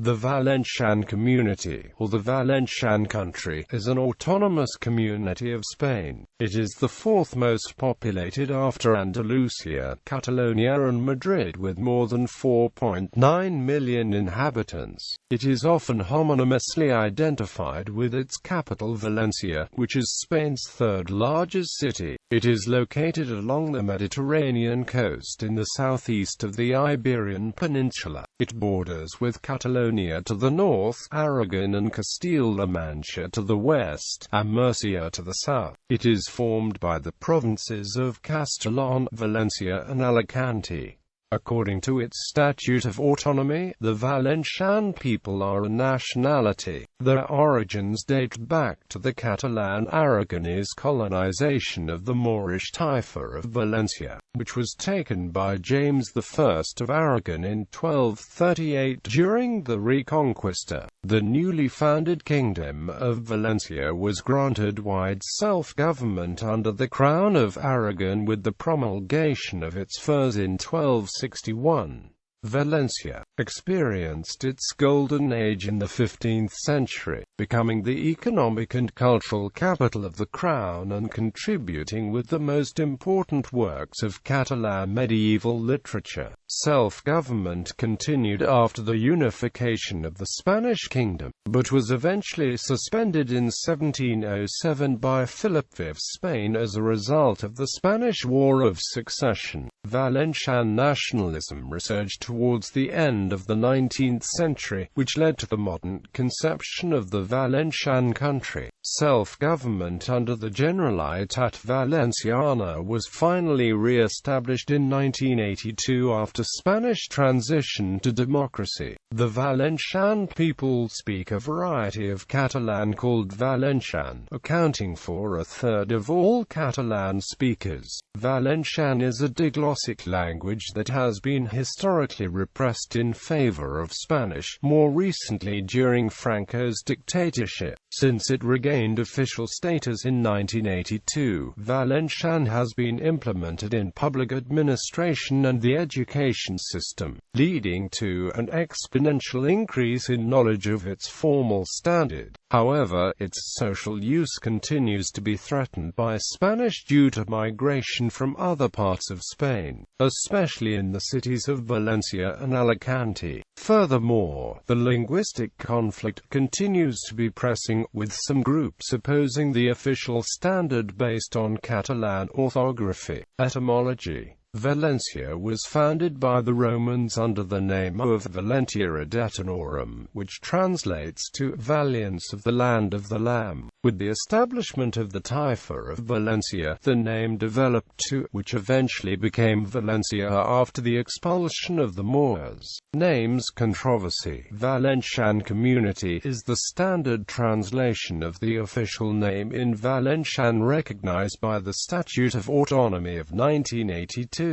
The Valencian Community, or the Valencian Country, is an autonomous community of Spain. It is the fourth most populated after Andalusia, Catalonia and Madrid, with more than 4.9 million inhabitants. It is often homonymously identified with its capital Valencia, which is Spain's third largest city. It is located along the Mediterranean coast in the southeast of the Iberian peninsula. It borders with Catalonia to the north, Aragon and Castilla-La Mancha to the west, and Murcia to the south. It is formed by the provinces of Castellón, Valencia and Alicante. According to its Statute of Autonomy, the Valencian people are a nationality. Their origins date back to the Catalan-Aragonese colonization of the Moorish Taifa of Valencia, which was taken by James I of Aragon in 1238 during the Reconquista. The newly founded Kingdom of Valencia was granted wide self-government under the Crown of Aragon with the promulgation of its furs in 1261. Valencia experienced its golden age in the 15th century, becoming the economic and cultural capital of the crown and contributing with the most important works of Catalan medieval literature. Self-government continued after the unification of the Spanish kingdom, but was eventually suspended in 1707 by Philip V of Spain as a result of the Spanish War of Succession. Valencian nationalism resurged towards the end of the 19th century, which led to the modern conception of the Valencian Country. Self-government under the Generalitat Valenciana was finally re-established in 1982 after Spanish transition to democracy. The Valencian people speak a variety of Catalan called Valencian, accounting for a third of all Catalan speakers. Valencian is a diglossic language that has been historically repressed in favor of Spanish, more recently during Franco's dictatorship. Since it regained official status in 1982, Valencian has been implemented in public administration and the education system, leading to an exponential increase in knowledge of its formal standard. However, its social use continues to be threatened by Spanish due to migration from other parts of Spain, especially in the cities of Valencia and Alicante. Furthermore, the linguistic conflict continues to be pressing, with some groups opposing the official standard based on Catalan orthography. Etymology. Valencia was founded by the Romans under the name of Valentia Adetanorum, which translates to Valiance of the Land of the Lamb. With the establishment of the Taifa of Valencia, the name developed to, which eventually became Valencia after the expulsion of the Moors. Names controversy. Valencian Community is the standard translation of the official name in Valencian recognized by the Statute of Autonomy of 1982.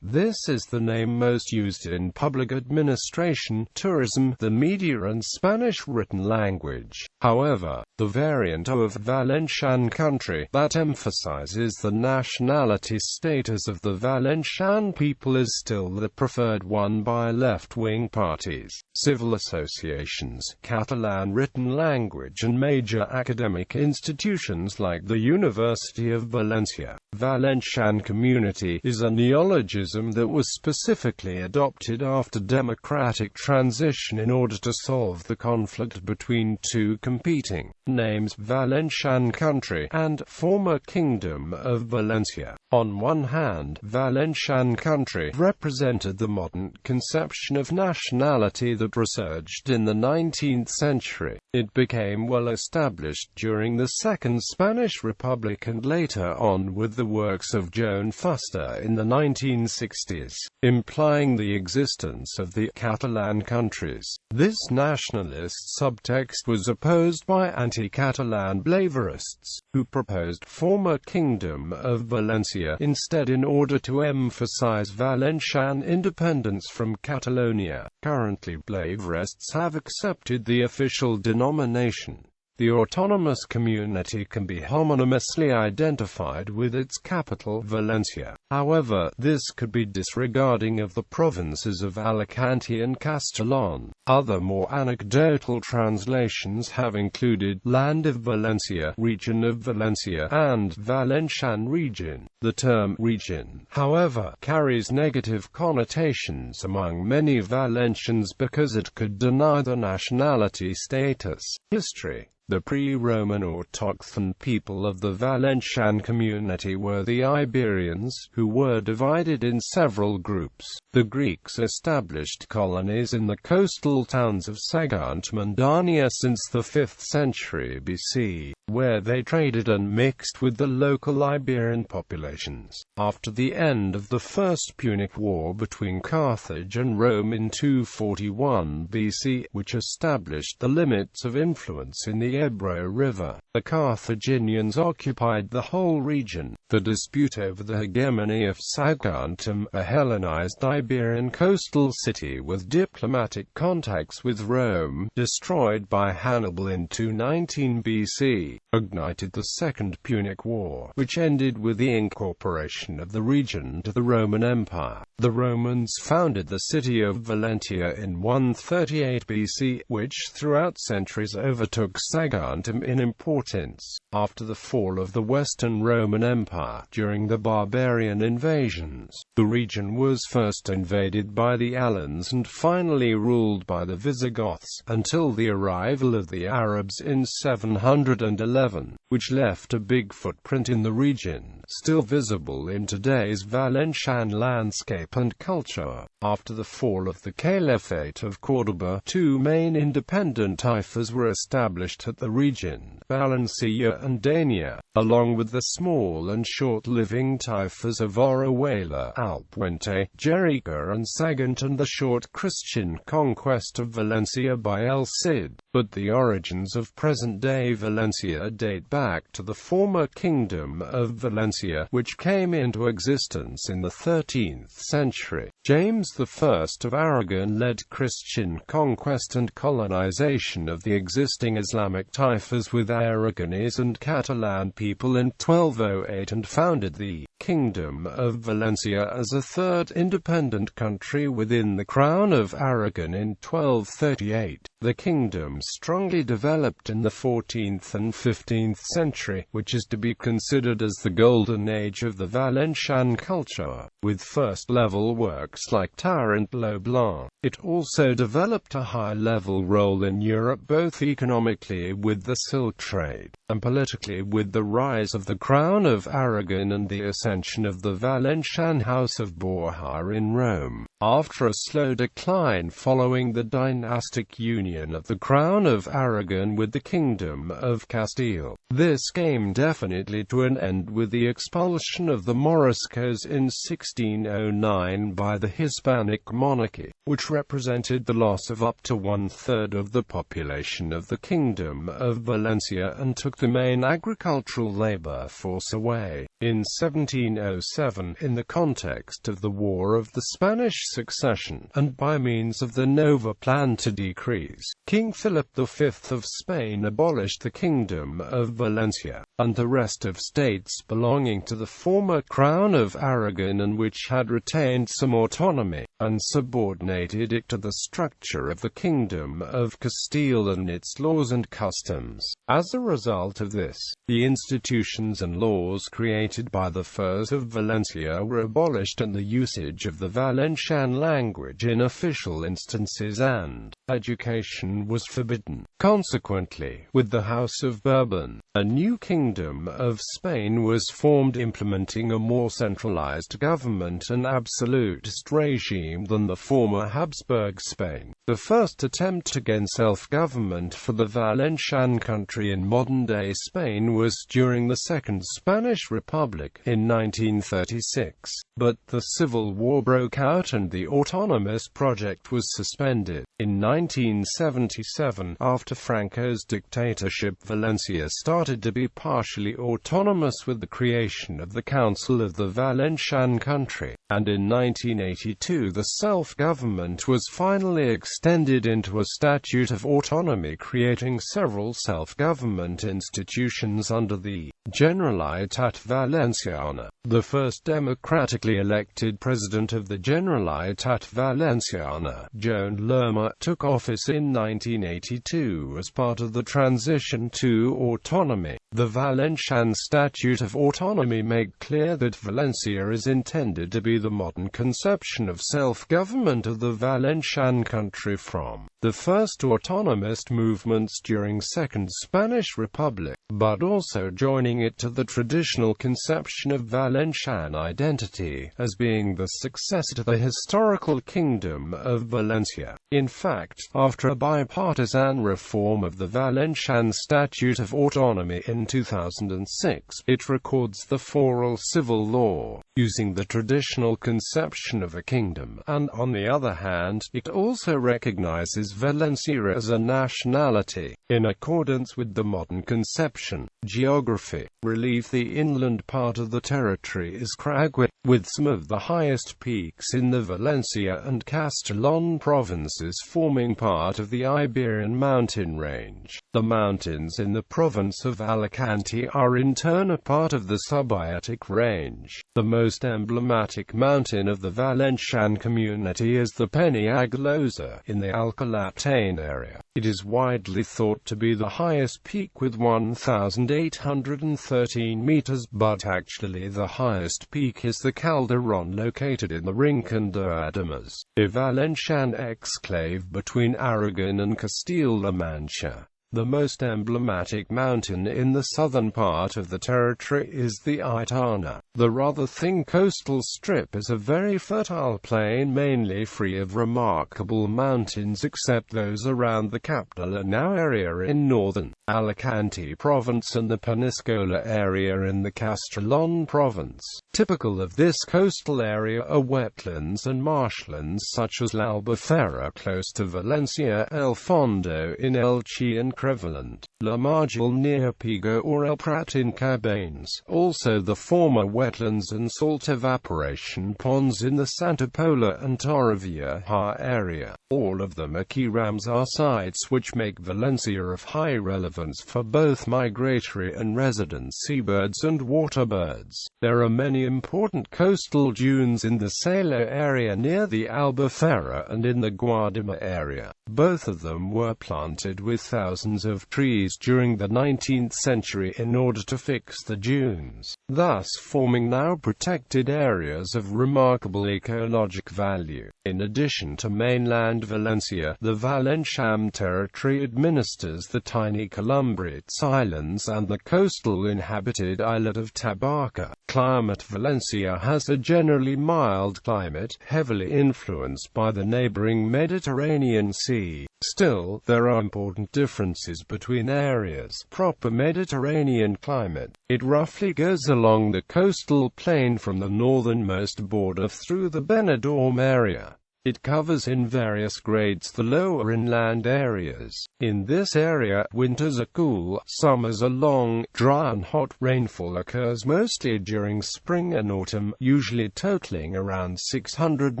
This is the name most used in public administration, tourism, the media and Spanish written language. However, the variant of Valencian Country that emphasizes the nationality status of the Valencian people is still the preferred one by left-wing parties, civil associations, Catalan written language and major academic institutions like the University of Valencia. Valencian Community is a neologism that was specifically adopted after democratic transition in order to solve the conflict between two competing names, Valencian Country and former Kingdom of Valencia. On one hand, Valencian Country represented the modern conception of nationality that resurged in the 19th century. It became well established during the Second Spanish Republic and later on with the works of Joan Fuster in the 1960s, implying the existence of the Catalan countries. This nationalist subtext was opposed by anti-Catalan Blavarists, who proposed former Kingdom of Valencia instead in order to emphasize Valencian independence from Catalonia. Currently, Blavarists have accepted the official denomination The autonomous community can be homonymously identified with its capital, Valencia. However, this could be disregarding of the provinces of Alicante and Castellón. Other more anecdotal translations have included Land of Valencia, Region of Valencia, and Valencian region. The term region, however, carries negative connotations among many Valencians because it could deny the nationality status. History. The pre-Roman autochthon people of the Valencian community were the Iberians, who were divided in several groups. The Greeks established colonies in the coastal towns of Sagunt and Dania since the 5th century BC, where they traded and mixed with the local Iberian populations. After the end of the First Punic War between Carthage and Rome in 241 BC, which established the limits of influence in the Ebro River, the Carthaginians occupied the whole region. The dispute over the hegemony of Saguntum, a Hellenized Iberian coastal city with diplomatic contacts with Rome, destroyed by Hannibal in 219 BC, ignited the Second Punic War, which ended with the incorporation of the region to the Roman Empire. The Romans founded the city of Valencia in 138 BC, which throughout centuries overtook Saguntum in importance. After the fall of the Western Roman Empire, during the barbarian invasions, the region was first invaded by the Alans and finally ruled by the Visigoths, until the arrival of the Arabs in 711, which left a big footprint in the region, still visible in today's Valencian landscape and culture. After the fall of the Caliphate of Córdoba, two main independent taifas were established at the region, Valencia and Dania, along with the small and short-living taifas of Orihuela, Alpuente, Jerica and Sagunt, and the short Christian conquest of Valencia by El Cid. But the origins of present-day Valencia date back to the former Kingdom of Valencia, which came into existence in the 13th century. James I of Aragon led Christian conquest and colonization of the existing Islamic taifas with Aragonese and Catalan people in 1208 and founded the Kingdom of Valencia as a third independent country within the Crown of Aragon in 1238. The kingdom strongly developed in the 14th and 15th century, which is to be considered as the golden age of the Valencian culture, with first-level works like Tarent lo Blanc. It also developed a high-level role in Europe, both economically with the silk trade, and politically with the rise of the Crown of Aragon and the ascension of the Valencian House of Borja in Rome. After a slow decline following the dynastic union of the Crown of Aragon with the Kingdom of Castile, this came definitely to an end with the expulsion of the Moriscos in 1609 by the Hispanic monarchy, which represented the loss of up to one-third of the population of the Kingdom of Valencia and took the main agricultural labor force away. In 1707, in the context of the War of the Spanish Succession, and by means of the Nova Plan to decrease, King Philip V of Spain abolished the Kingdom of Valencia, and the rest of states belonging to the former Crown of Aragon and which had retained some autonomy, and subordinated it to the structure of the Kingdom of Castile and its laws and customs. As a result of this, the institutions and laws created by the Firs of Valencia were abolished and the usage of the Valencian language in official instances and education was forbidden. Consequently, with the House of Bourbon, a new Kingdom of Spain was formed, implementing a more centralized government and absolutist regime than the former Habsburg Spain. The first attempt to gain self-government for the Valencian country in modern-day Spain was during the Second Spanish Republic in 1936, but the Civil War broke out and the autonomous project was suspended. In 1977, after Franco's dictatorship, Valencia started to be partially autonomous with the creation of the Council of the Valencian Country. and in 1982 the self-government was finally extended into a statute of autonomy, creating several self-government institutions under the Generalitat Valenciana. The first democratically elected president of the Generalitat Valenciana, Joan Lerma, took office in 1982 as part of the transition to autonomy. The Valencian Statute of Autonomy made clear that Valencia is intended to be the modern conception of self-government of the Valencian country from the first autonomist movements during Second Spanish Republic, but also joining it to the traditional conception of Valencian identity as being the successor to the historical Kingdom of Valencia. In fact, after a bipartisan reform of the Valencian Statute of Autonomy in 2006, it records the foral civil law, using the traditional conception of a kingdom, and on the other hand, it also recognizes Valencia as a nationality, in accordance with the modern conception. Geography. Relief. The inland part of the territory is craggy, with some of the highest peaks in the Valencia and Castellón provinces forming part of the Iberian mountain range. The mountains in the province of Alicante are in turn a part of the Subiatic range. The most emblematic mountain of the Valencian community is the Penagalosa, in the Alcalatane area. It is widely thought to be the highest peak with 1,813 meters, but actually the highest peak is the Calderón located in the Rincón de Adamas, a Valencian exclave between Aragon and Castilla-La Mancha. The most emblematic mountain in the southern part of the territory is the Aitana. The rather thin coastal strip is a very fertile plain, mainly free of remarkable mountains except those around the Capdala area in northern Alicante province and the Peninsula area in the Castellón province. Typical of this coastal area are wetlands and marshlands such as La Albufera close to Valencia, El Fondo in Elche and Crevillent, La Margil near Pigo or El Prat in Cabanes. Also the former wetlands and salt evaporation ponds in the Santa Pola and Torrevieja area. All of them are key Ramsar sites which make Valencia of high relevance for both migratory and resident seabirds and waterbirds. There are many important coastal dunes in the Salo area near the Albufera and in the Guadima area. Both of them were planted with thousands of trees during the 19th century in order to fix the dunes, thus forming now protected areas of remarkable ecologic value. In addition to mainland Valencia, the Valencian territory administers the tiny Columbrites Islands and the coastal inhabited islet of Tabarca. Climate. Valencia has a generally mild climate, heavily influenced by the neighboring Mediterranean Sea. Still, there are important differences between areas. Proper Mediterranean climate. It roughly goes along the coastal plain from the northernmost border through the Benidorm area. It covers in various grades the lower inland areas. In this area, winters are cool, summers are long, dry and hot. Rainfall occurs mostly during spring and autumn, usually totaling around 600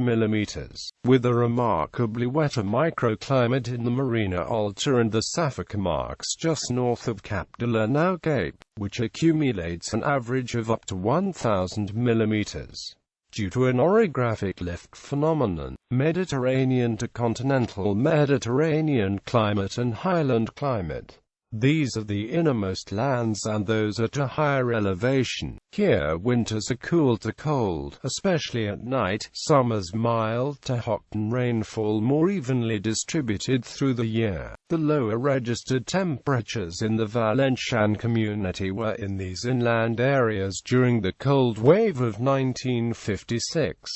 millimeters, with a remarkably wetter microclimate in the Marina Alta and the Safacamarques just north of Cap de la Nau Cape, which accumulates an average of up to 1,000 millimeters. Due to an orographic lift phenomenon, Mediterranean to continental Mediterranean climate and highland climate. These are the innermost lands and those at a higher elevation. Here winters are cool to cold, especially at night, summers mild to hot and rainfall more evenly distributed through the year. The lower registered temperatures in the Valencian community were in these inland areas during the cold wave of 1956.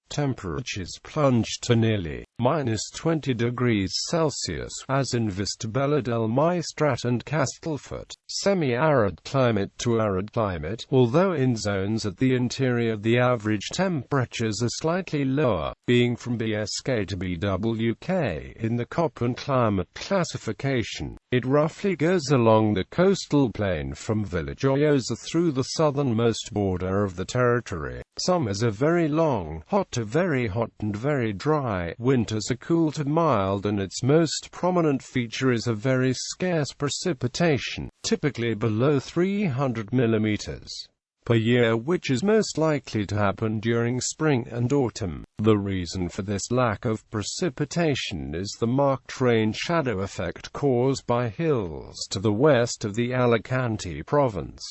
temperatures plunged to nearly -20 degrees Celsius, as in Vistabella del Maestrat and Castelfort. Semi-arid climate to arid climate, although in zones at the interior the average temperatures are slightly lower, being from BSK to BWK in the Köppen climate classification. It roughly goes along the coastal plain from Villajoyosa through the southernmost border of the territory. Summers are very long, hot to very hot and very dry. Winters are cool to mild, and its most prominent feature is a very scarce precipitation, typically below 300 millimeters per year, which is most likely to happen during spring and autumn. The reason for this lack of precipitation is the marked rain shadow effect caused by hills to the west of the Alicante province.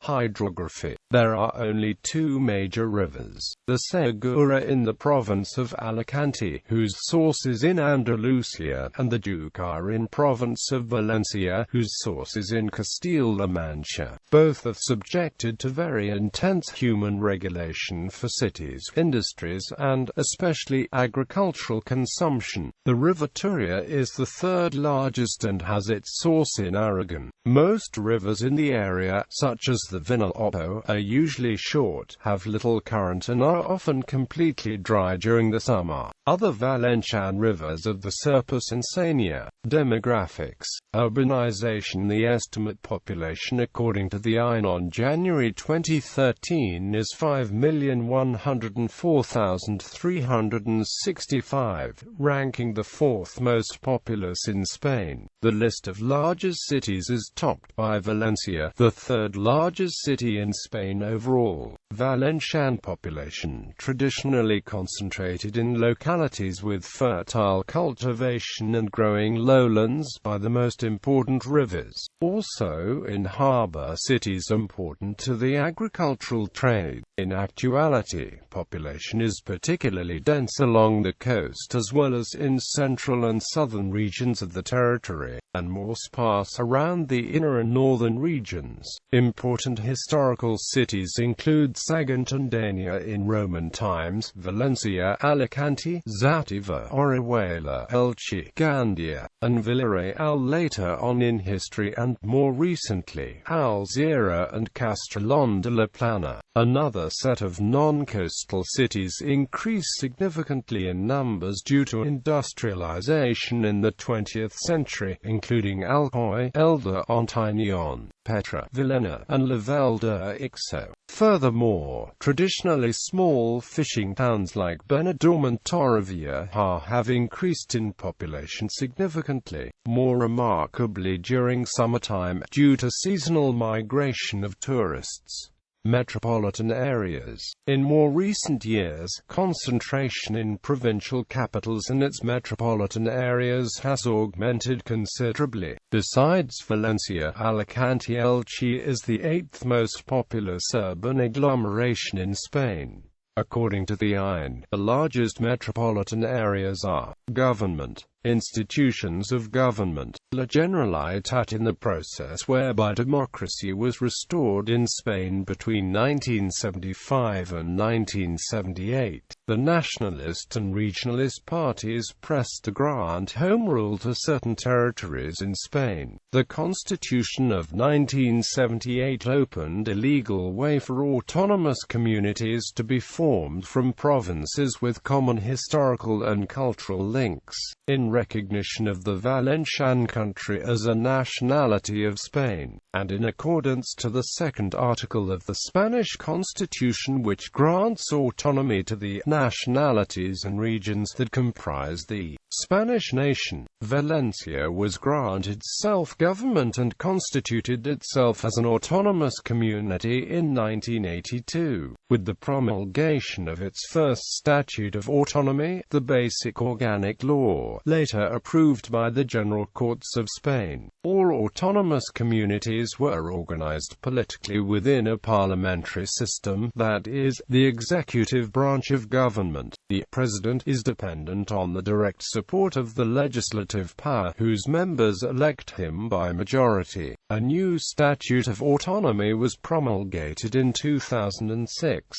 Hydrography. There are only two major rivers, the Segura in the province of Alicante, whose source is in Andalusia, and the Júcar in province of Valencia, whose source is in Castilla-La Mancha. Both are subjected to very intense human regulation for cities, industries, and, especially, agricultural consumption. The river Turia is the third largest and has its source in Aragon. Most rivers in the area, such as the Vinalopó, are usually short, have little current, and are often completely dry during the summer. Other Valencian rivers are the Serpus and Sania. Demographics. Urbanization. The estimate population according to the INE on January 2013 is 5,104,365, ranking the fourth most populous in Spain. The list of largest cities is topped by Valencia, the third largest city in Spain overall. Valencian population traditionally concentrated in localities with fertile cultivation and growing lowlands by the most important rivers. Also in harbour cities important to the agricultural trade. In actuality, population is particularly dense along the coast as well as in central and southern regions of the territory, and more sparse around the inner and northern regions. Important historical cities include Sagantandania in Roman times, Valencia, Alicante, Zátiva, Orihuela, Elche, Gandia, and Villarreal later on in history, and more recently, Alzira and Castellón de la Plana. Another set of non-coastal cities increased significantly in numbers due to industrialization in the 20th century, including Alcoy, Elda, Ontinyent, Petra, Villena, and La Vall d'Ixo. Furthermore, traditionally small fishing towns like Benidorm and Torrevieja have increased in population significantly, more remarkably during summertime, due to seasonal migration of tourists. Metropolitan areas. In more recent years, concentration in provincial capitals and its metropolitan areas has augmented considerably. Besides Valencia, Alicante Elche is the eighth most populous urban agglomeration in Spain. According to the INE, the largest metropolitan areas are government, institutions of government, La Generalitat. In the process whereby democracy was restored in Spain between 1975 and 1978, the nationalist and regionalist parties pressed to grant home rule to certain territories in Spain. The Constitution of 1978 opened a legal way for autonomous communities to be formed from provinces with common historical and cultural links. In recognition of the Valencian Country as a nationality of Spain, and in accordance to the second article of the Spanish Constitution, which grants autonomy to the nationalities and regions that comprise the Spanish nation, Valencia was granted self-government and constituted itself as an autonomous community in 1982. With the promulgation of its first Statute of Autonomy, the basic organic law, later approved by the General Courts of Spain, all autonomous communities were organized politically within a parliamentary system, that is, the executive branch of government. The president is dependent on the direct support of the legislative power, whose members elect him by majority. A new Statute of Autonomy was promulgated in 2006.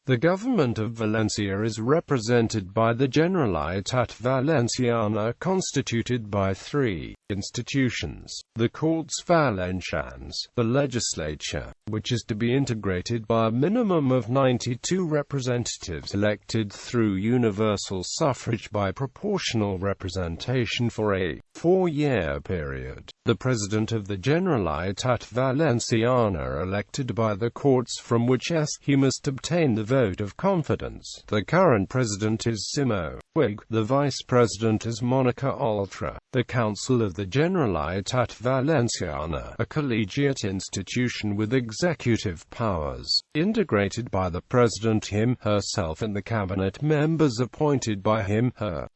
The government of Valencia is represented by the Generalitat Valenciana, constituted by three institutions: the Corts Valencians, the legislature, which is to be integrated by a minimum of 92 representatives elected through universal suffrage by proportional representation for a 4-year period; the president of the Generalitat Valenciana, elected by the Corts, from which he must obtain the vote of confidence. The current president is Simo Whig, the vice president is Monica Oltra. The Council of the Generalitat Valenciana, a collegiate institution with executive powers, integrated by the president herself and the cabinet members appointed by her.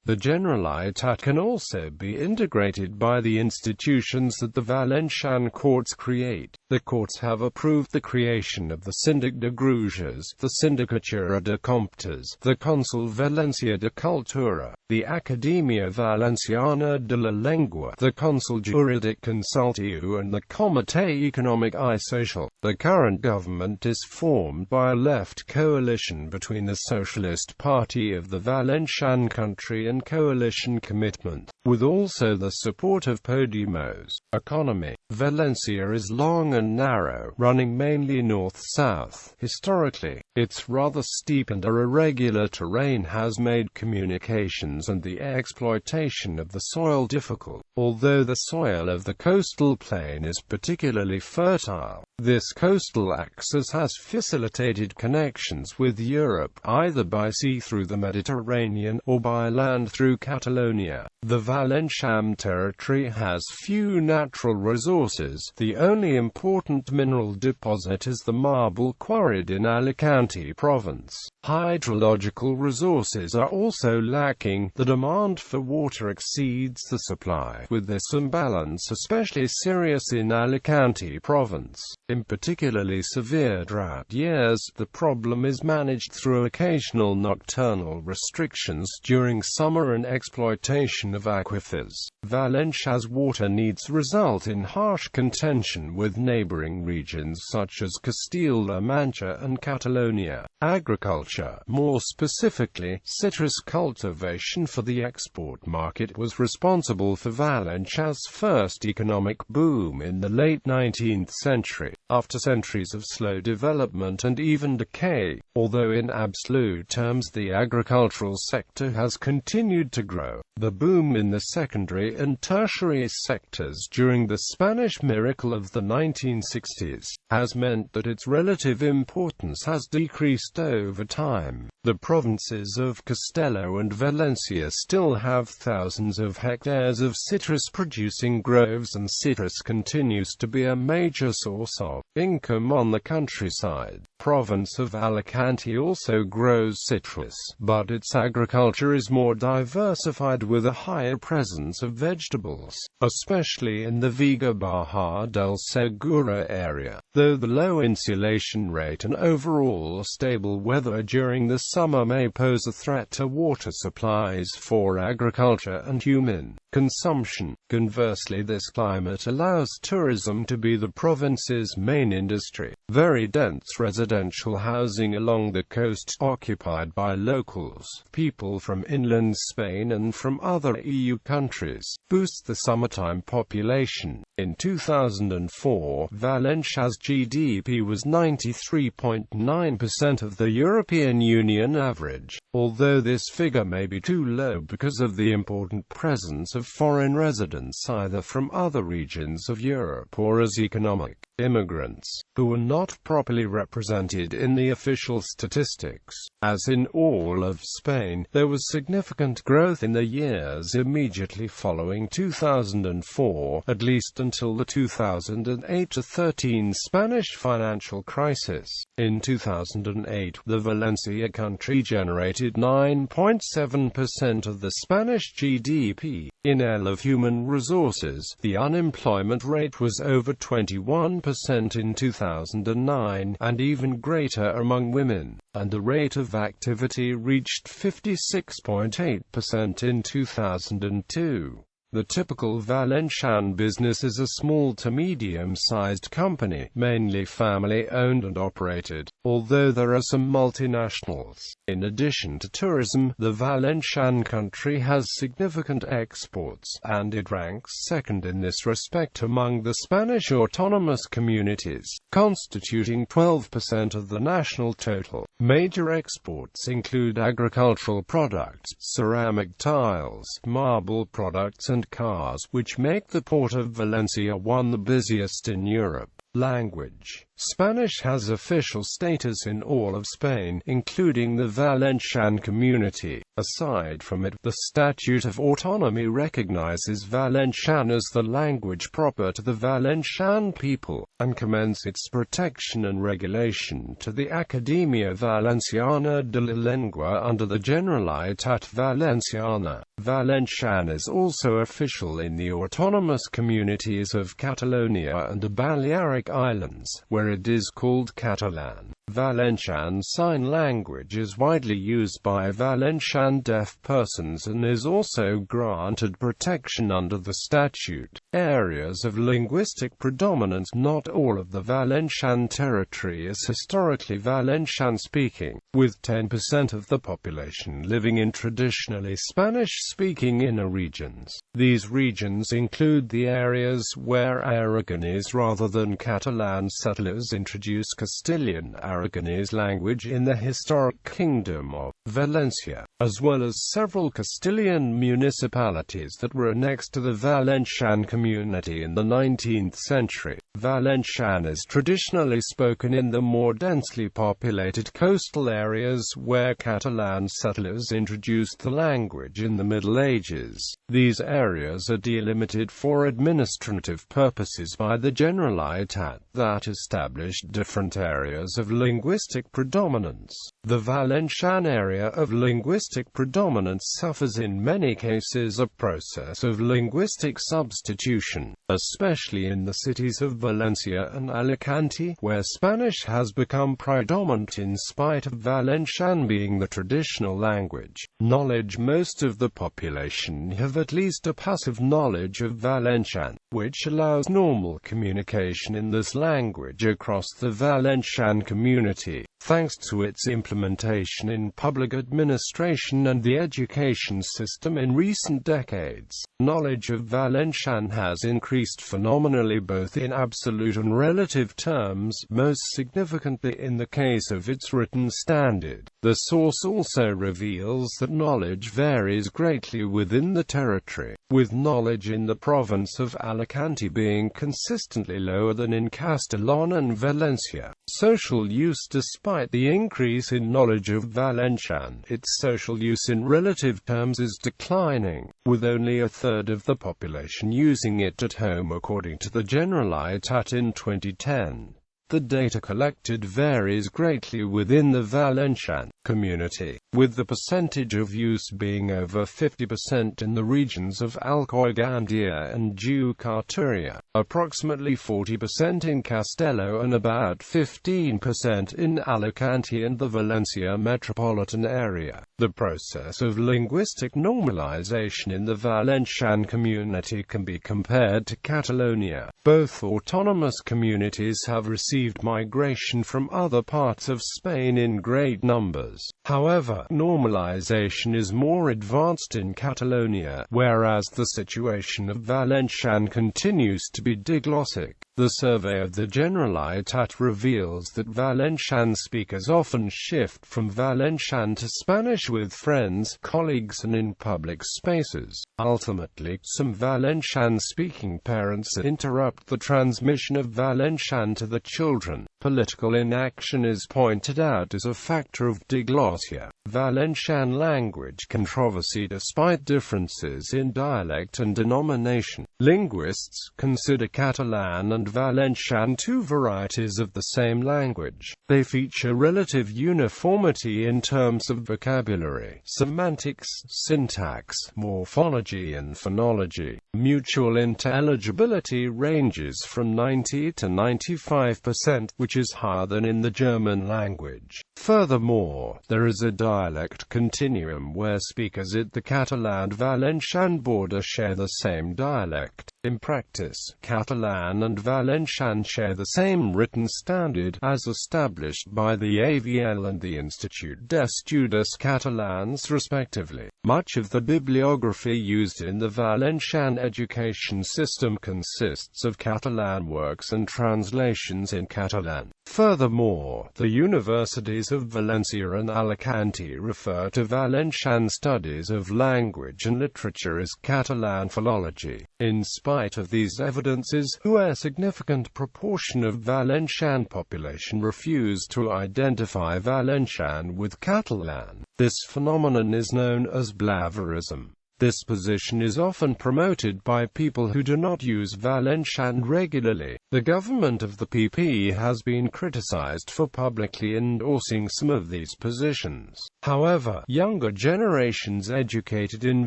The Generalitat can also be integrated by the institutions that the Valencian courts create. The courts have approved the creation of the Síndic de Greuges, the Sindicatura de Comptes, the Consell Valencià de Cultura, the Academia Valenciana de la Lengua, the Consell Jurídic Consultiu, and the Comitè Econòmic i Social. The current government is formed by a left coalition between the Socialist Party of the Valencian Country and Coalition Commitment, with also the support of Podemos. Economy: Valencia is long and narrow, running mainly north-south. Historically, its rather steep and irregular terrain has made communications and the exploitation of the soil difficult, although the soil of the coastal plain is particularly fertile. This coastal axis has facilitated connections with Europe, either by sea through the Mediterranean, or by land through Catalonia. The Valencian territory has few natural resources. The only important mineral deposit is the marble quarried in Alicante province. Hydrological resources are also lacking. The demand for water exceeds the supply, with this imbalance especially serious in Alicante province. In particularly severe drought years, the problem is managed through occasional nocturnal restrictions during summer and exploitation of aquifers. Valencia's water needs result in harsh contention with neighboring regions such as Castilla-La Mancha and Catalonia. Agriculture, more specifically, citrus cultivation for the export market, was responsible for Valencia's first economic boom in the late 19th century, after centuries of slow development and even decay. Although in absolute terms the agricultural sector has continued to grow, the boom in the secondary and tertiary sectors during the Spanish miracle of the 1960s has meant that its relative importance has decreased over time. The provinces of Castelló and Valencia still have thousands of hectares of citrus-producing groves, and citrus continues to be a major source of income on the countryside. Province of Alicante also grows citrus, but its agriculture is more diversified with a higher presence of vegetables, especially in the Vega-Baja del Segura area. Though the low insulation rate and overall stable weather during the summer may pose a threat to water supplies for agriculture and human consumption, conversely this climate allows tourism to be the province's main industry. Very dense residential housing along the coast, occupied by locals, people from inland Spain and from other EU countries, boosts the summertime population. In 2004, Valencia's GDP was 93.9% of the European Union average, although this figure may be too low because of the important presence of foreign residents either from other regions of Europe or as economic immigrants, who are not properly represented in the official statistics. As in all of Spain, there was significant growth in the years immediately following 2004, at least until the 2008-13 Spanish financial crisis. In 2008, the Valencia country generated 9.7% of the Spanish GDP. In of human resources, the unemployment rate was over 21% in 2009, and even greater among women, and the rate of activity reached 56.8% in 2002. The typical Valencian business is a small to medium-sized company, mainly family-owned and operated, although there are some multinationals. In addition to tourism, the Valencian country has significant exports, and it ranks second in this respect among the Spanish autonomous communities, constituting 12% of the national total. Major exports include agricultural products, ceramic tiles, marble products and cars, which make the port of Valencia one of the busiest in Europe. Language. Spanish has official status in all of Spain, including the Valencian Community. Aside from it, the Statute of Autonomy recognizes Valencian as the language proper to the Valencian people, and commends its protection and regulation to the Academia Valenciana de la Lengua under the Generalitat Valenciana. Valencian is also official in the autonomous communities of Catalonia and the Balearic Islands, where it is called Catalan. Valencian Sign Language is widely used by Valencian deaf persons and is also granted protection under the statute. Areas of linguistic predominance. Not all of the Valencian territory is historically Valencian-speaking, with 10% of the population living in traditionally Spanish-speaking inner regions. These regions include the areas where Aragonese rather than Catalan settlers introduced Castilian Aragonese language in the historic Kingdom of Valencia, as well as several Castilian municipalities that were annexed to the Valencian Community in the 19th century. Valencian is traditionally spoken in the more densely populated coastal areas where Catalan settlers introduced the language in the Middle Ages. These areas are delimited for administrative purposes by the Generalitat that established different areas of linguistic predominance. The Valencian area of linguistic predominance suffers in many cases a process of linguistic substitution, especially in the cities of Valencia and Alicante, where Spanish has become predominant in spite of Valencian being the traditional language. Knowledge. Most of the population have at least a passive knowledge of Valencian, which allows normal communication in this language across the Valencian community, thanks to its implementation in public administration and the education system in recent decades. Knowledge of Valencian has increased phenomenally both in absolute and relative terms, most significantly in the case of its written standard. The source also reveals that knowledge varies greatly within the territory, with knowledge in the province of Alicante being consistently lower than in Castellón and Valencia. Social use. Despite the increase in knowledge of Valencian, its social use in relative terms is declining, with only a third of the population using it at home according to the Generalitat in 2010. The data collected varies greatly within the Valencian community, with the percentage of use being over 50% in the regions of Alcoigandia and Jucaturia, approximately 40% in Castelló and about 15% in Alicante and the Valencia metropolitan area. The process of linguistic normalization in the Valencian community can be compared to Catalonia. Both autonomous communities have received migration from other parts of Spain in great numbers. However, normalization is more advanced in Catalonia, whereas the situation of Valencian continues to be diglossic. The survey of the Generalitat reveals that Valencian speakers often shift from Valencian to Spanish with friends, colleagues and in public spaces. Ultimately, some Valencian-speaking parents interrupt the transmission of Valencian to the children. Political inaction is pointed out as a factor of diglossia. Valencian language controversy. Despite differences in dialect and denomination, linguists consider Catalan and Valencian two varieties of the same language. They feature relative uniformity in terms of vocabulary, semantics, syntax, morphology and phonology. Mutual intelligibility ranges from 90 to 95%, which is higher than in the German language. Furthermore, there is a dialect continuum where speakers at the Catalan-Valencian border share the same dialect. In practice, Catalan and Valencian share the same written standard, as established by the AVL and the Institut d'Estudis Catalans respectively. Much of the bibliography used in the Valencian education system consists of Catalan works and translations in Catalan. Furthermore, the universities of Valencia and Alicante refer to Valencian studies of language and literature as Catalan philology. In spite of these evidences, a significant proportion of Valencian population refuse to identify Valencian with Catalan. This phenomenon is known as blaverism. This position is often promoted by people who do not use Valencian regularly. The government of the PP has been criticized for publicly endorsing some of these positions. However, younger generations educated in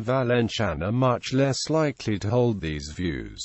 Valencian are much less likely to hold these views.